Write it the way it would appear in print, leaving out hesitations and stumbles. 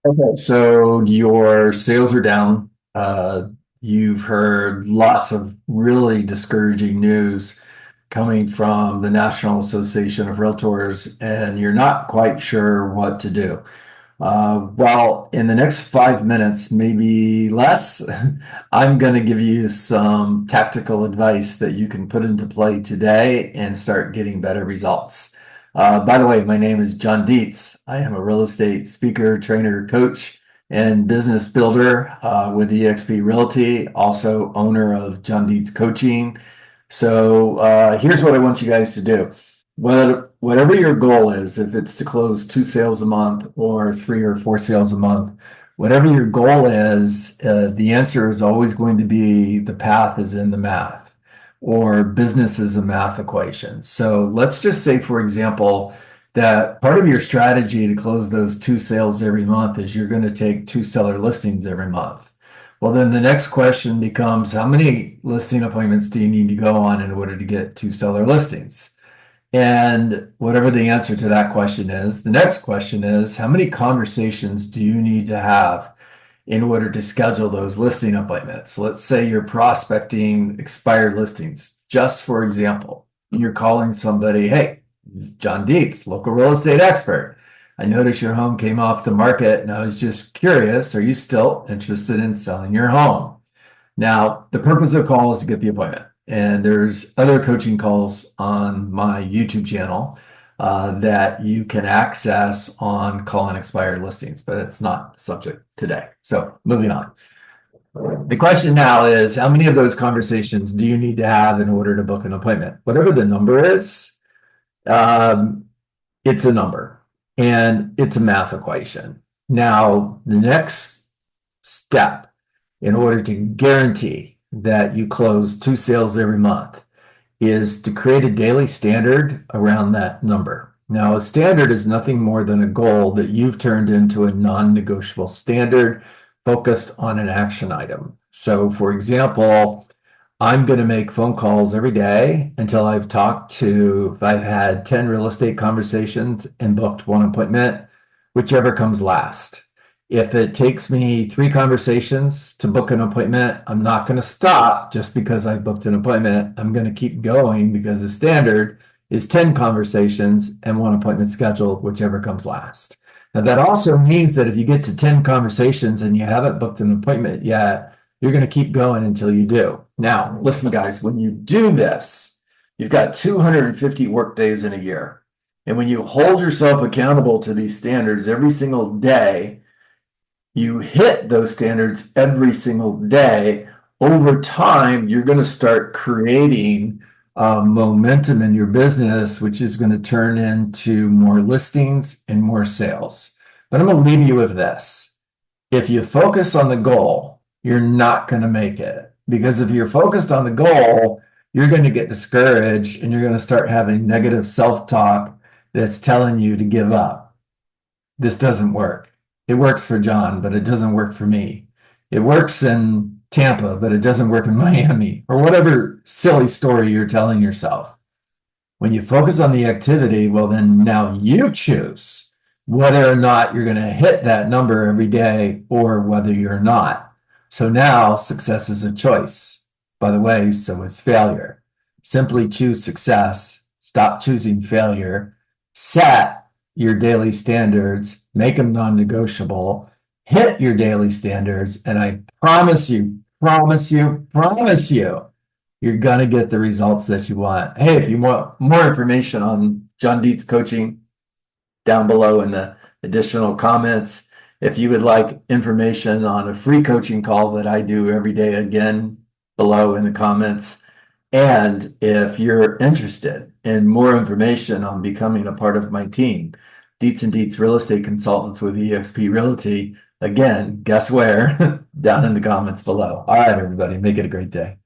Okay, so your sales are down. You've heard lots of really discouraging news coming from the National Association of Realtors, and you're not quite sure what to do. Well, in the next 5 minutes, maybe less, I'm going to give you some tactical advice that you can put into play today and start getting better results. By the way, my name is John Dietz. I am a real estate speaker, trainer, coach, and business builder with eXp Realty, also owner of John Dietz Coaching. So here's what I want you guys to do. Whatever your goal is, if it's to close 2 sales a month or 3 or 4 sales a month, whatever your goal is, the answer is always going to be the path is in the math, or business is a math equation. So let's just say, for example, that part of your strategy to close those 2 sales every month is you're going to take 2 seller listings every month. Well, then the next question becomes, how many listing appointments do you need to go on in order to get 2 seller listings? And whatever the answer to that question is, the next question is, how many conversations do you need to have in order to schedule those listing appointments? Let's say you're prospecting expired listings. Just for example, you're calling somebody, hey, this is John Dietz, local real estate expert. I noticed your home came off the market and I was just curious, are you still interested in selling your home? Now, the purpose of the call is to get the appointment. And there's other coaching calls on my YouTube channel that you can access on call and expired listings, but it's not the subject today. So moving on. The question now is, how many of those conversations do you need to have in order to book an appointment? Whatever the number is, um, it's a number and it's a math equation. Now, the next step in order to guarantee that you close 2 sales every month is to create a daily standard around that number. Now, a standard is nothing more than a goal that you've turned into a non-negotiable standard focused on an action item. So, for example, I'm going to make phone calls every day until if I've had 10 real estate conversations and booked one appointment, whichever comes last. If it takes me 3 conversations to book an appointment, I'm not going to stop just because I booked an appointment. I'm going to keep going because the standard is 10 conversations and one appointment scheduled, whichever comes last. Now, that also means that if you get to 10 conversations and you haven't booked an appointment yet, you're going to keep going until you do. Now, listen, guys, when you do this, you've got 250 work days in a year. And when you hold yourself accountable to these standards every single day, you hit those standards every single day. Over time, you're going to start creating momentum in your business, which is going to turn into more listings and more sales. But I'm going to leave you with this. If you focus on the goal, you're not going to make it. Because if you're focused on the goal, you're going to get discouraged and you're going to start having negative self-talk that's telling you to give up. This doesn't work. It works for John, but it doesn't work for me. It works in Tampa, but it doesn't work in Miami, or whatever silly story you're telling yourself. When you focus on the activity, well, then now you choose whether or not you're going to hit that number every day or whether you're not. So now success is a choice. By the way, so is failure. Simply choose success. Stop choosing failure. Set your daily standards, make them non-negotiable, hit your daily standards, and I promise you, you're going to get the results that you want. Hey, if you want more information on John Dietz coaching, down below in the additional comments. If you would like information on a free coaching call that I do every day, again, below in the comments. And if you're interested in more information on becoming a part of my team, Dietz and Dietz Real Estate Consultants with eXp Realty, again, guess where? Down in the comments below. All right, everybody, make it a great day.